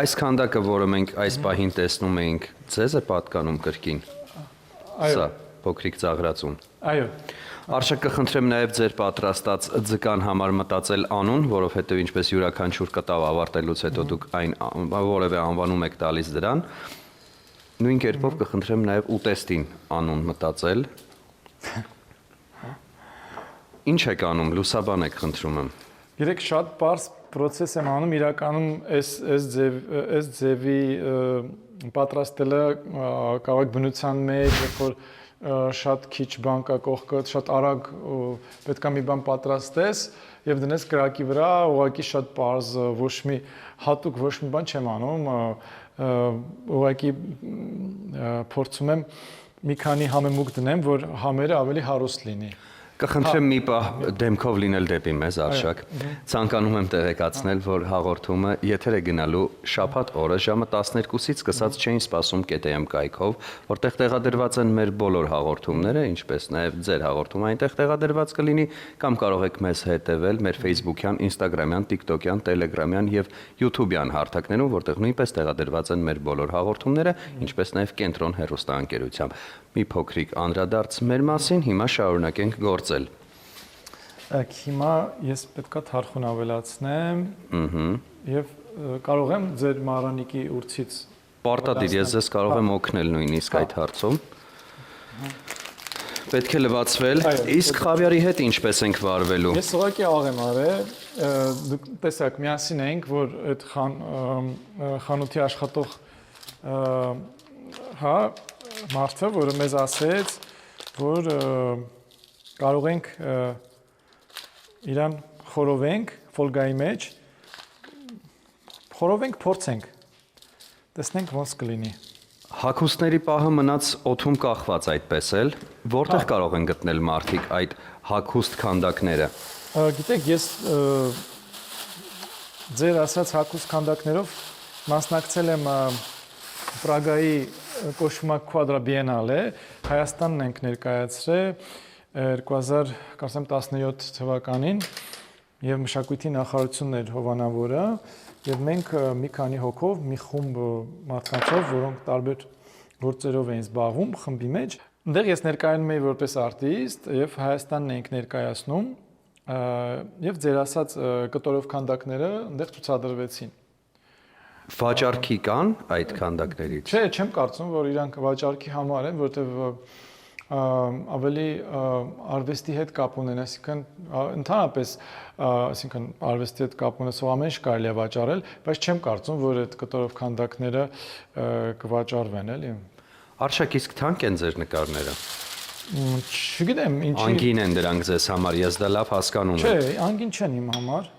Այս քանդակը, որը մենք այս պահին տեսնում ենք, ձեզ է պատկանում կրկին։ Սա փոքրիկ ծաղրածուն։ Այո։ Արշակ կխնդրեմ նաև ձեր պատրաստած ձկան համար մտածել անուն, որովհետև ինչպես յուրաքանչյուր կտավ ավարտելուց հետո դուք այն որևէ անվանում եք տալիս դրան։ Նույն կերպով կխնդրեմ նաև ուտեստին անուն մտածել։ Ինչ եք անում, լուսաբան եք խնդրում եմ։ Երեք շատ པարզ process եմ անում, իրականում այս ձևի պատրաստելը կարող եք բնության մեջ, երբ որ շատ քիչ բան կա կողքը, շատ արագ պետք է մի բան պատրաստես եւ դնես կրակի վրա, ուղղակի շատ པարզ, ոչ մի հատուկ ոչ մի բան չեմ անում, ուղղակի փորձում եմ մի քանի համեմուկ դնեմ, որ համերը ավելի հարուստ լինի։ Կխնդրեմ մի պահ դեմքով լինել դեպի մեզ, Արշակ։ Ցանկանում եմ տեղեկացնել, որ հաղորդումը եթեր է գնալու շաբաթ օրը ժամը 12-ից սկսած չէին սպասում KTM կայքով, որտեղ տեղադրված են մեր բոլոր հաղորդումները, ինչպես նաև ձեր հաղորդումը այնտեղ տեղադրված կլինի, կամ կարող եք մեզ հետևել մեր Facebook-յան, Instagram-յան, TikTok-յան, Telegram-յան եւ YouTube-յան հարթակներում, որտեղ նույնպես տեղադրված են մեր բոլոր հաղորդումները, ինչպես նաև Կենտրոն հեռուստաընկերությամբ։ Մի փոքրիկ անդրադարձ մեր մասին, հիմա շարունակենք գործել։ Հիմա ես պետքա թարխուն ավելացնեմ։ Եվ կարող եմ ձեր մառանիկի ուրցից Պարտադիր, ես ձեզ կարող եմ օգնել նույնիսկ այդ հարցում։ Պետք է լվացվել, իսկ խավիարի հետ ինչպես ենք վարվելու։ Ես ուղղակի աղ եմ արել, դուք տեսակ միասին ենք, որ այդ խանութի աշխատող հա մարդը, որը մեզ ասեց, որ կարող ենք իրան խորովենք ֆոլգայի մեջ, խորովենք, փորձենք, տեսնենք ոնց կլինի։ Հագուստների պահը մնաց օդում կախված այդպես էլ, որտեղ կարող են գտնել մարդիկ այդ հագուստ քանդակները։ Գիտեք, ես ձեր ասած հագուստ քանդակներով մասնակցել եմ Պրագայի կոչվում է Quadra Biennale, Հայաստանն ենք ներկայացրել 2017 թվականին եւ մշակույթի նախարարությունն էր հովանավորը եւ մենք մի քանի հոգով, մի խումբ մարդկանցով, որոնք տարբեր գործերով էին զբաղվում խմբի մեջ, այնտեղ ես ներկայանում էի որպես արտիստ եւ Հայաստանն ենք ներկայացնում եւ ձեր ասած կտորով քանդակները այնտեղ ցուցադրվեցին։ Վաճառքի կան այդ քանդակներից։ Չէ, չեմ կարծում, որ իրանք վաճառքի համար են, որովհետև ավելի արվեստի հետ կապ ունեն, այսինքն ընդհանրապես, այսինքն արվեստի հետ կապ ունեցող ամեն ինչ կարելի է վաճառել, բայց չեմ կարծում, որ այդ կտորով քանդակները կվաճառվեն, էլի։ Արշակ, իսկ թանկ են ձեր նկարները։ Չգիտեմ, ինչի։ Անգին են դրանք ձեզ համար, ես դա լավ հասկանում եմ։ Չէ, անգին չեն իմ համար։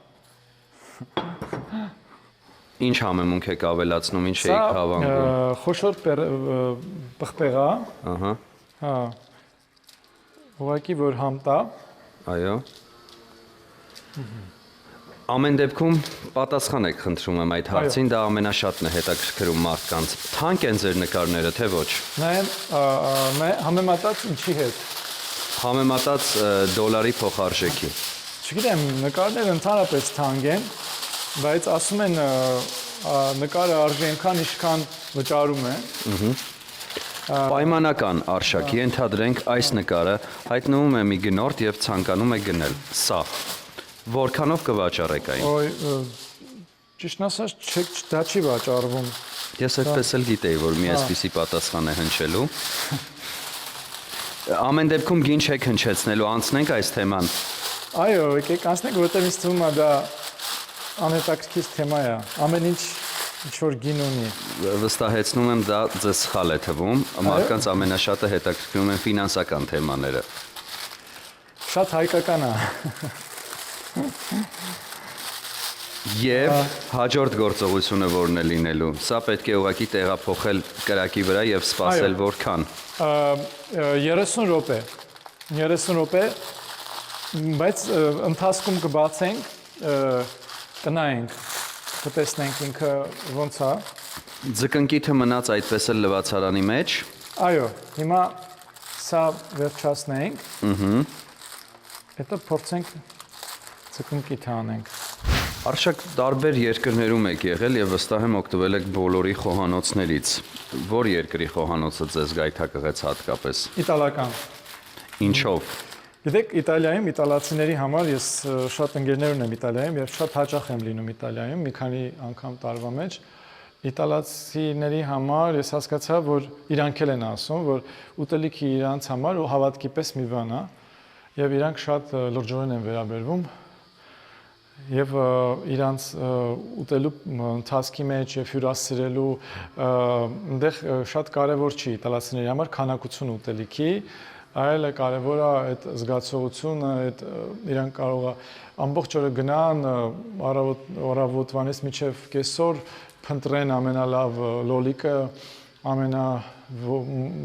Ինչ համեմունք եք ավելացնում, ինչ եք հավանգում։ Սա խոշոր պղպեղա։ Ահա։ Հա։ Ուղղակի որ համտա։ Այո։ Ամեն դեպքում պատասխան եք խնդրում եմ այդ հարցին, դա ամենաշատն է հետաքրքրում մարդկանց։ Թանկ են ձեր նկարները, թե ոչ։ Համեմատած ինչի հետ։ Համեմատած դոլարի փոխարժեքի։ Չգիտեմ, նկարները ընդհանրապես թանկ են, բայց ասում են նկարը արժի այնքան, ինչքան վճարում է։ Պայմանական, Արշակ, ենթադրենք այս նկարը հայտնվում է մի գնորդ եւ ցանկանում է գնել։ Սա որքանով կվաճառեք այն։ Ոյ, ճիշտն ասած, դա չի վաճառվում։ Ես այդպես էլ գիտեի, որ մի այսպիսի պատասխան է հնչելու։ Ամեն դեպքում գին չեք հնչեցնելու, անցնենք այս թեման։ Այո, եկեք անցնենք, որտեղ ինձ թվում է դա անհետաքրքիր թեմա է։ Ամեն ինչ ինչ-որ գին ունի։ Վստահեցնում եմ, դա ձեզ սխալ է թվում։ Մարդկանց ամենաշատը հետաքրքրում են ֆինանսական թեմաները։ Շատ հայկական է։ Եվ հաջորդ գործողությունը որն է լինելու։ Սա պետք է ուղղակի տեղափոխել կրակի վրա եւ սպասել որքան։ 30 րոպե։ 30 րոպե, բայց ընթացքում կբացենք, տնայենք, կտեսնենք ինքը ոնց է։ Ձկնկիթը մնաց այդպես էլ լվացարանի մեջ։ Այո, հիմա սա վերջացնենք։ Հետո փորձենք ձկնկիթը անենք։ Արշակ տարբեր երկրներում եք եղել եւ վստահ եմ օգտվել եք բոլորի խոհանոցներից։ Որ երկրի խոհանոցը ձեզ գայթակղեց հատկապես։ Իտալական։ Ինչով։ Գիտեք, Իտալիայում իտալացիների համար ես շատ ընկերներ ունեմ Իտալիայում եւ շատ հաճախ եմ լինում Իտալիայում, մի քանի անգամ տարվա մեջ։ Իտալացիների համար ես հասկացա, որ իրանք էլ են ասում, որ ուտելիքը իրանց համար ու հավատքի պես մի բան է եւ իրանք շատ լրջորեն են վերաբերվում եւ իրանց ուտելու ընթացքի մեջ եւ հյուրասիրելու այնտեղ շատ կարեւոր չի իտալացիների համար քանակություն ուտելիքի, այլ կարեւոր է այդ զգացողությունը, այդ իրանք կարող է ամբողջ օրը գնան առավոտվանից մինչև կեսօր փնտրեն ամենալավ լոլիկը,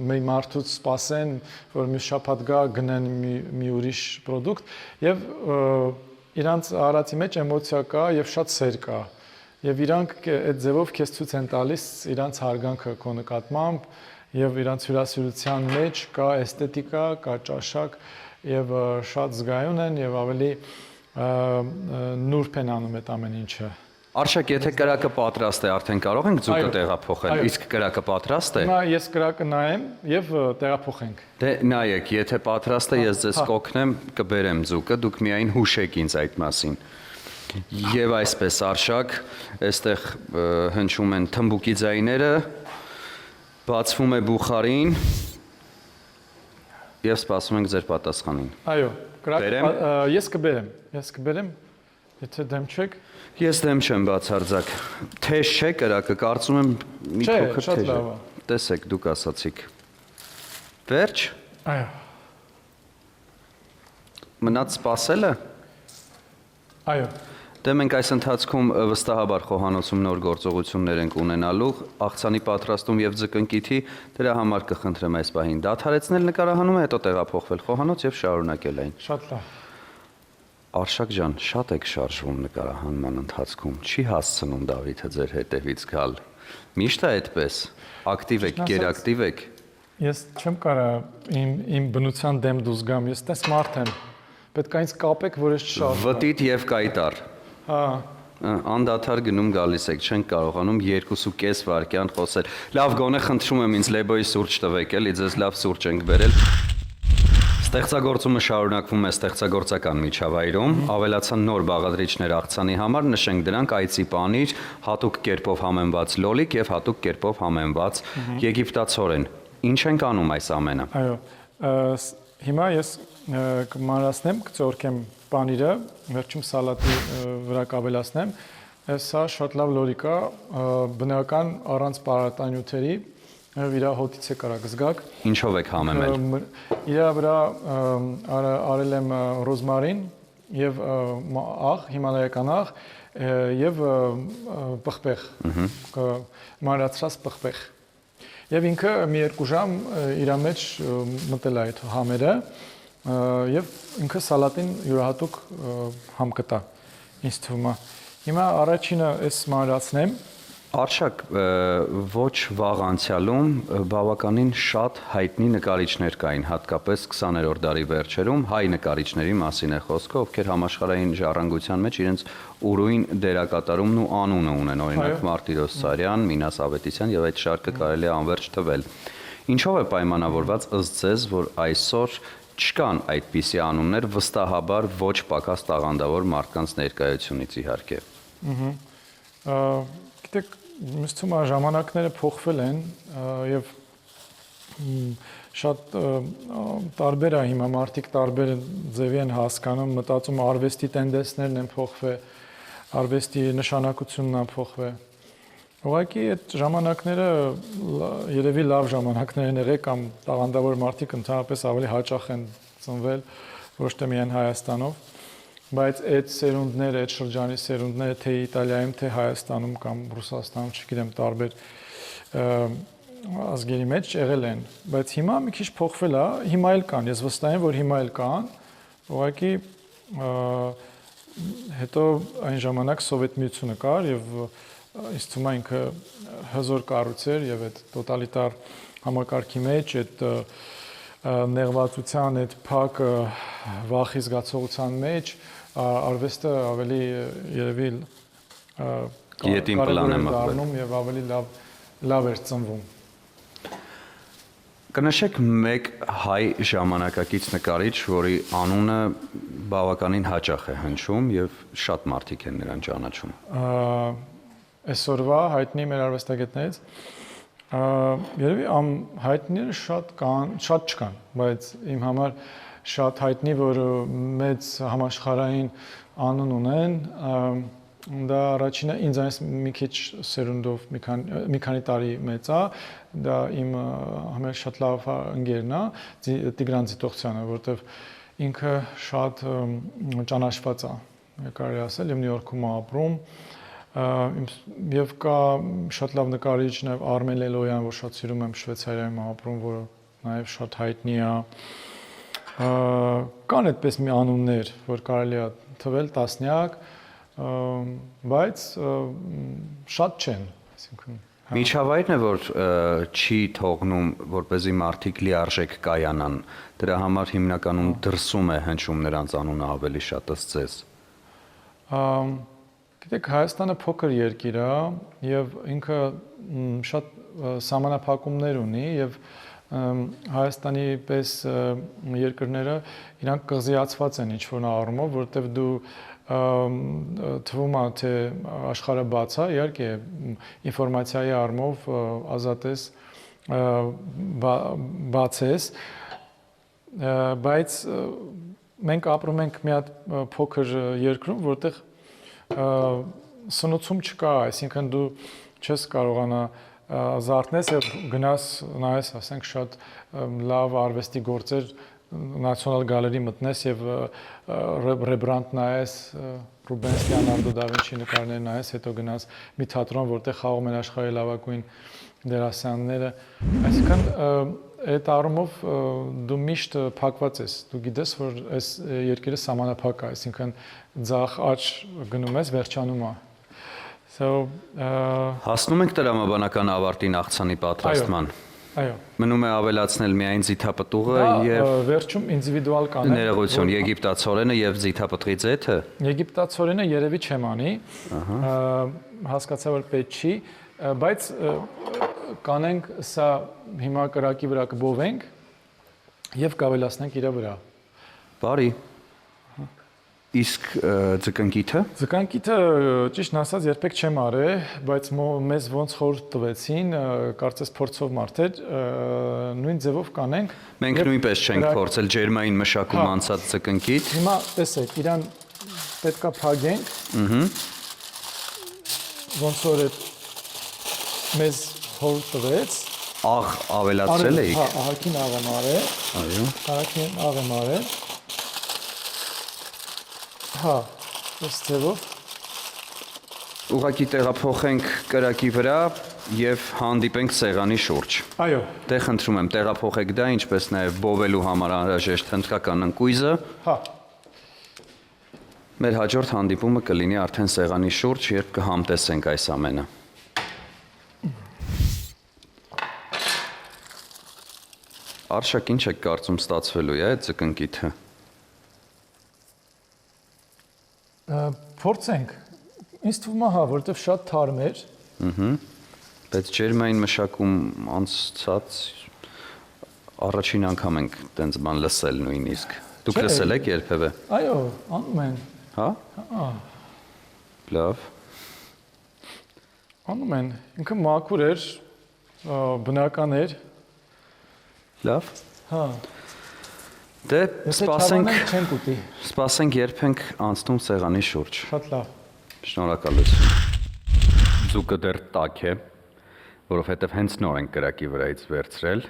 մի մարդուց սպասեն, որ մի շաբաթ գա գնեն մի ուրիշ պրոդուկտ եւ իրանց արածի մեջ էմոցիա կա եւ շատ սեր կա եւ իրանք այդ ձևով քեզ ցույց են տալիս իրանց հարգանքը քո նկատմամբ եւ իրանց հյուրասիրության մեջ կա էսթետիկա, կա ճաշակ եւ շատ զգայուն են եւ ավելի նուրբ են անում այդ ամեն ինչը։ Արշակ, եթե կրակը պատրաստ է, արդեն կարող ենք ձուկը տեղափոխել, իսկ կրակը պատրաստ է։ Հիմա ես կրակը նայեմ եւ տեղափոխենք։ Դե նայեք, եթե պատրաստ է, ես ձեզ կօգնեմ, կբերեմ ձուկը, դուք միայն հուշեք ինձ այդ մասին։ Եվ այսպես Արշակ, այստեղ հնչում են թմբուկի ձայները, բացվում է բուխարին եւ սպասում ենք ձեր պատասխանին։ Այո, ես կբերեմ, եթե դեմ չեք։ Ես դեմ չեմ բացարձակ։ Թեժ չէ կրակը, կարծում եմ մի փոքր թեժ է։ Տեսեք, դուք ասացիք։ Վերջ։ Այո։ Մնաց սպասելը։ Այո։ Դե մենք այս ընթացքում վստահաբար խոհանոցում նոր գործողություններ ենք ունենալու, աղցանի պատրաստում եւ ձկնկիթի, դրա համար կխնդրեմ այս պահին դադարեցնել նկարահանումը, հետո տեղափոխվել խոհանոց եւ շարունակել այն։ Շատ լավ։ Արշակ ջան, շատ եք շարժվում նկարահանման ընթացքում, չի հասցնում Դավիթը ձեր հետևից գալ։ Միշտ է այդպես, ակտիվ եք, գերակտիվ եք։ Ես չեմ կարա իմ բնության դեմ դուրս գամ, ես տես մարդ եմ։ Պետք է ինձ կապեք, որ ես չշարժվեմ։ Վտիտ եւ կայտար։ Հա։ Անդադար գնում գալիս եք, չենք կարողանում 2.5 վայրկյան խոսել։ Լավ, գոնե խնդրում եմ ինձ Լեբոյի սուրճ տվեք, էլի ձեզ լավ սուրճ ենք բերել։ Ստեղծագործումը շարունակվում է ստեղծագործական միջավայրում, ավելացան նոր բաղադրիչներ աղցանի համար, նշենք դրանք այծի պանիր, հատուկ կերպով համեմված լոլիկ եւ հատուկ կերպով համեմված եգիպտացորեն։ Ինչ ենք անում այս ամենը։ Այո, հիմա ես կմանրացնեմ, կծորքեմ պանիրը, վերջում սալատի վրա կավելացնեմ։ Սա շատ լավ լոլիկ է, բնական առանց պարարտանյութերի, իր հոտից է կարա գզգակ։ Ինչով եք համեմել։ Իր վրա արել եմ ռոզմարին եւ աղ, հիմալայական աղ եւ պղպեղ, մանրացրած պղպեղ։ Եվ ինքը մի 2 ժամ իր մեջ մտել է այդ համերը եւ ինքը սալատին յուրահատուկ համ կտա, ինձ թվում է։ Հիմա առաջինը ես մանրացնեմ։ Արշակ, ոչ վաղ անցյալում բավականին շատ հայտնի նկարիչներ կային, հատկապես 20-րդ դարի վերջերում, հայ նկարիչների մասին է խոսքը, ովքեր համաշխարհային ժառանգության մեջ իրենց ուրույն դերակատարումն ու անունը ունեն, օրինակ Մարտիրոս Սարյան, Մինաս Ավետիսյան եւ այդ շարքը կարելի է անverջ թվել։ Ինչով է պայմանավորված ըստ ձեզ, որ այսօր չկան այդպիսի անուններ, վստահաբար ոչ պակաս տաղանդավոր մարդկանց ներկայությունից իհարկե։ Գիտեք, ինձ թվում է ժամանակները փոխվել են եւ շատ տարբեր է հիմա մարդիկ տարբեր ձևի են հասկանում, մտածում արվեստի տենդենսներն են փոխվել, արվեստի նշանակությունն է փոխվել։ Ուղղակի այդ ժամանակները երևի լավ ժամանակներ են եղել կամ տաղանդավոր մարդիկ ընդհանրապես ավելի հաճախ են ծնվել, ոչ թե միայն Հայաստանով, բայց այդ սերունդները, այդ շրջանի սերունդները թե Իտալիայում, թե Հայաստանում կամ Ռուսաստանում, չգիտեմ, տարբեր ազգերի մեջ եղել են, բայց հիմա մի քիչ փոխվել է, հիմա էլ կան, ես վստահ եմ, որ հիմա էլ կան, ուղղակի հետո այն ժամանակ Սովետ միությունը կար եւ ինձ թվում է ինքը հզոր կառույց էր եւ այդ տոտալիտար համակարգի մեջ այդ նեղվածության, այդ փակ վախի զգացողության մեջ արվեստը ավելի երևի Ետին պլան է մտել դառնում եւ ավելի լավ էր ծնվում։ Կնշեք մեկ հայ ժամանակակից նկարիչ, որի անունը բավականին հաճախ է հնչում եւ շատ մարդիկ են նրան ճանաչում։ Այսօրվա հայտնի մեր արվեստագետներից երևի հայտնիները շատ չկան, բայց իմ համար շատ հայտնի, որ մեծ համաշխարհային անուն ունեն, դա առաջինը ինձանից մի քիչ սերունդով մի քանի տարի մեծ է, դա իմ համար շատ լավ ընկերն է, Տիգրան Ձիտողցյանը, որտեվ ինքը շատ ճանաչված է, կարելի ասել, եւ Նյու Յորքում է ապրում, եւ կա շատ լավ նկարիչ նաեւ Արմեն Լելոյան, որ շատ սիրում եմ, Շվեյցարիայում է ապրում, որը նաեւ շատ հայտնի է։ Կան այդպես մի անուններ, որ կարելի է թվել տասնյակ, բայց շատ չեն, այսինքն Միջավայրն է, որ չի թողնում, որպեսզի մարդիկ լիարժեք կայանան, դրա համար հիմնականում դրսում է հնչում նրանց անունը ավելի շատ ըստ ձեզ։ Գիտեք, Հայաստանը փոքր երկիր է եւ ինքը շատ սահմանափակումներ ունի եւ Հայաստանի պես երկրները իրանք կղզիացված են ինչ-որ առումով, որովհետեւ դու թվում է թե աշխարհը բաց է, իհարկե ինֆորմացիայի առումով ազատ ես, բաց ես, բայց մենք ապրում ենք մի հատ փոքր երկրում, որտեղ սնուցում չկա, այսինքն դու չես կարողանա զարթնես եւ գնաս նայես, ասենք, շատ լավ արվեստի գործեր National Gallery մտնես եւ ռեբրանդ նայես, Ռուբենս, Լեոնարդո դա Վինչի նկարներ նայես, հետո գնաս մի թատրոն, որտեղ խաղում են աշխարհի լավագույն դերասանները, այսինքն այդ առումով դու միշտ փակված ես, դու գիտես, որ այս երկիրը սահմանափակ է, այսինքն ձախ աճ գնում ես, վերջանում է։ Հասնում ենք տրամաբանական ավարտին աղցանի պատրաստման։ Այո։ Մնում է ավելացնել միայն ձիթապտուղը եւ վերջում ինդիվիդուալ կանենք։ Ներողություն, եգիպտացորենը եւ ձիթապտղի ձեթը։ Եգիպտացորենը երևի չեմ անի։ Հասկացա, որ պետք չի, բայց կանենք սա հիմա կրակի վրա կբովենք եւ կավելացնենք իր վրա։ Բարի։ Իսկ ձկնկիթը։ Ձկնկիթը ճիշտն ասած երբեք չեմ արել, բայց մեզ ոնց խորհուրդ տվեցին, կարծես փորձով մարդեր, նույն ձևով կանենք։ Մենք նույնպես չենք փորձել ջերմային մշակում անցած ձկնկիթ։ Հիմա տեսեք, իրան պետքա փագենք։ Ոնց որ մեզ խորհուրդ տվեց։ Աղ ավելացրել եք։ Հա, աղաքին աղ եմ արել։ Այո։ Աղաքին աղ եմ արել։ Հա, այս ձևով ուղղակի տեղափոխենք կրակի վրա եւ հանդիպենք սեղանի շուրջ։ Այո։ Դե խնդրում եմ, տեղափոխեք դա, ինչպես նաեւ բովելու համար անհրաժեշտ հնդկական ընկույզը։ Հա։ Մեր հաջորդ հանդիպումը կլինի արդեն սեղանի շուրջ, երբ կհամտեսենք այս ամենը։ Արշակ, ինչ եք կարծում ստացվելու է այդ ձկնկիթը։ Փորձենք։ Ինձ թվում է, հա, որովհետև շատ թարմ էր։ Բայց ջերմային մշակում անցած առաջին անգամ ենք տենց բան լսել նույնիսկ։ Դուք լսել եք երբևէ։ Այո, անում են։ Հա։ Հա։ Լավ։ Անում են, ինքը մաքուր էր, բնական էր։ Լավ։ Հա։ Դե չենք ուտի։ սպասենք երբ ենք անցնում սեղանի շուրջ։ Շատ լավ։ Շնորհակալություն։ Ձուկը դեռ տաք է, որովհետև հենց նոր ենք կրակի վրայից վերցրել։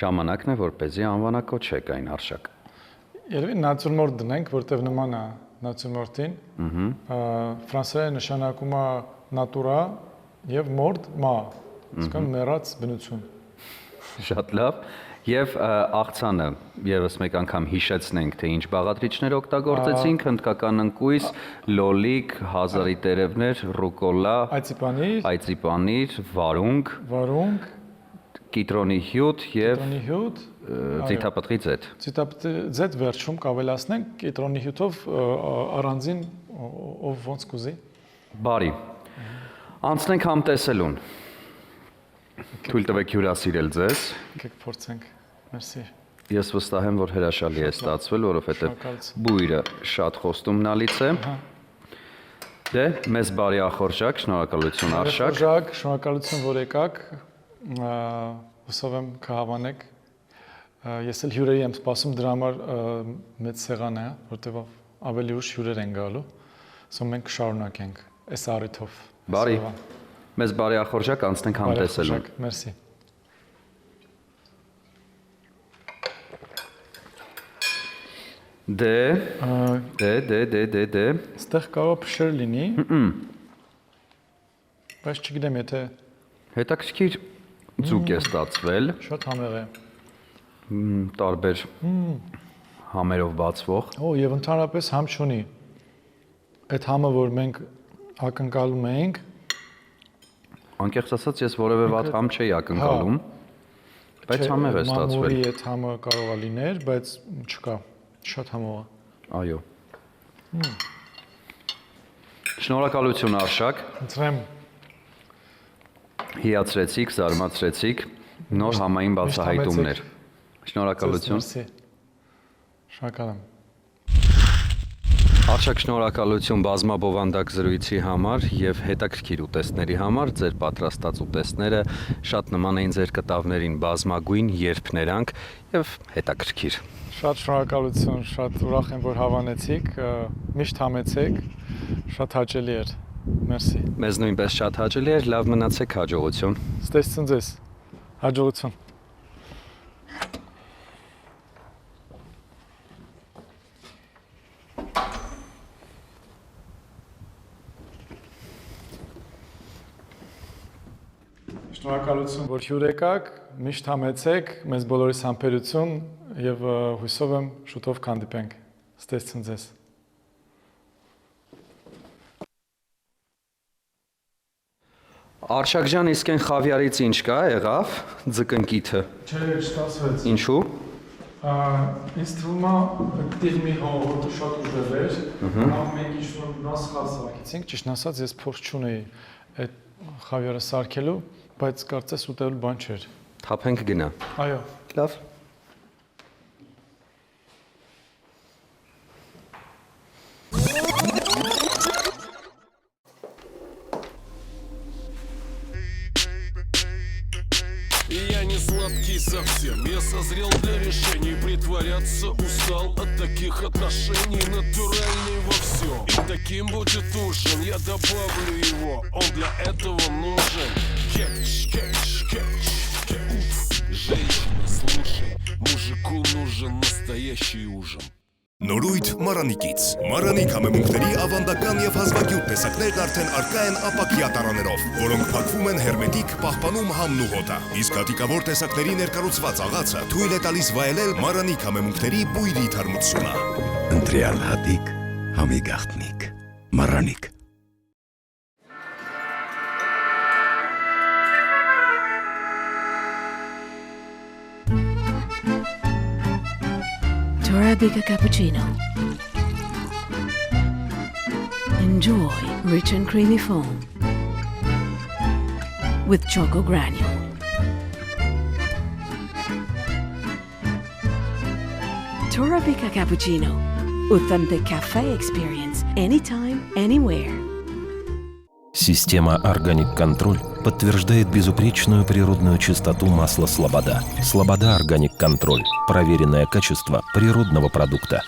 Ժամանակն է, որպեսզի անվանակոչեք այն արշակ։ Երևի նացյուրմորտ դնենք, որտեվ նման է նացյուրմորտին։ Ֆրանսերեն նշանակում է նատուրա եւ մորտ մա, այսինքն մեռած բնություն։ Շատ լավ։ Եվ աղցանը եւս մեկ անգամ հիշեցնենք, թե ինչ բաղադրիչներ օգտագործեցինք, հնդկական ընկույզ, լոլիկ, հազարի տերևներ, ռուկոլա, այծիպանիր, վարունգ, կիտրոնի հյութ եւ ձիթապտղի ձետ։ Ձիթապտղի ձետ վերջում կավելացնենք կիտրոնի հյութով առանձին ով ոնց կուզի։ Բարի։ Անցնենք համտեսելուն։ Թույլ տվեք հյուրասիրել ձեզ։ Եկեք փորձենք։ Մերսի։ Ես վստահ եմ, որ հրաշալի է ստացվել, որովհետև բույրը շատ խոստումնալից է։ Դե, մեզ բարի ախորժակ, շնորհակալություն արշակ։ Շնորհակալություն, որ եկաք։ Հուսով եմ կհավանեք։ Ես էլ հյուրերի եմ սպասում, դրա համար մեծ սեղան է, որտեղ ավելի ուշ հյուրեր են գալու։ Սա մենք կշարունակենք այս առիթով։ Բարի։ Մեզ բարի ախորժակ, անցնենք համտեսելուն։ Մերսի։ Դե։ Ստեղ կարող փշեր լինի։ Բայց չգիտեմ, եթե հետաքրքիր ձուկ է ստացվել։ Շատ համեղ է։ Տարբեր համերով բացվող։ Եվ ընդհանրապես համ չունի։ Այդ համը, որ մենք ակնկալում էինք, անկեղծ ասած, ես որևէ վատ համ չէի ակնկալում, բայց համեղ է ստացվել։ Մամուրի այդ համը կարող է լիներ, բայց չկա, շատ համով է։ Այո։ Շնորհակալություն արշակ։ Ընտրեմ։ Հիացրեցիք, զարմացրեցիք, նոր համային բացահայտումներ։ Շնորհակալություն։ Շնորհակալ եմ։ Արշակ, շնորհակալություն բազմաբովանդակ զրույցի համար եւ հետաքրքիր ուտեստների համար։ Ձեր պատրաստած ուտեստները շատ նման էին ձեր կտավներին, բազմագույն, երփներանք եւ հետաքրքիր։ Շատ շնորհակալություն, շատ ուրախ եմ, որ հավանեցիք, միշտ համեցեք, շատ հաճելի էր։ Մերսի։ Մեզ նույնպես շատ հաճելի էր, լավ մնացեք, հաջողություն։ Ստեսցուն ձեզ։ Հաջողություն։ Շնորհակալություն, որ հյուր եկաք, միշտ համեցեք, մեզ բոլորիս համբերություն եւ հույսով եմ շուտով կհանդիպենք։ Ստեսցուն ձեզ։ Արշակ ջան, իսկ այն խավիարից ինչ կա, եղավ ձկնկիթը։ Չէ, չստացվեց։ Ինչու։ Ինձ թվում է դեր մի հողոտը շատ ուժեղ էր, մենք ինչ-որ նասխալ սարքեցինք, ճիշտ ասած ես փորձ չունեի այդ խավիարը սարքելու, բայց կարծես ուտելու բան չէր։ Թափենք գնա։ Այո։ Լավ։ Я не сладкий совсем, я созрел для решений. Притворяться устал от таких отношений. Натуральный во всем, и таким будет ужин. Я добавлю его, он для этого нужен. Кетч. Женщина, слушай, мужику нужен настоящий ужин. Նորույթ Մարանիկից։ Մարանի համեմունքների ավանդական եւ հազվագյուտ տեսակներն արդեն առկա են ապակյա տարաներով, որոնք փակվում են հերմետիկ, պահպանում համն ու հոտը։ Իսկ հատիկավոր տեսակների ներկառուցված աղացը թույլ է տալիս վայելել Մարանի համեմունքների բույրի թարմությունը։ Ընտրյալ հատիկ, համի գաղտնիք, Մարանիկ։ Arabica cappuccino. Enjoy rich and creamy foam with choco granule. Arabica cappuccino. Authentic cafe experience anytime, anywhere. Система «Органик Контроль» подтверждает безупречную природную чистоту масла «Слобода». «Слобода Органик Контроль» – проверенное качество природного продукта.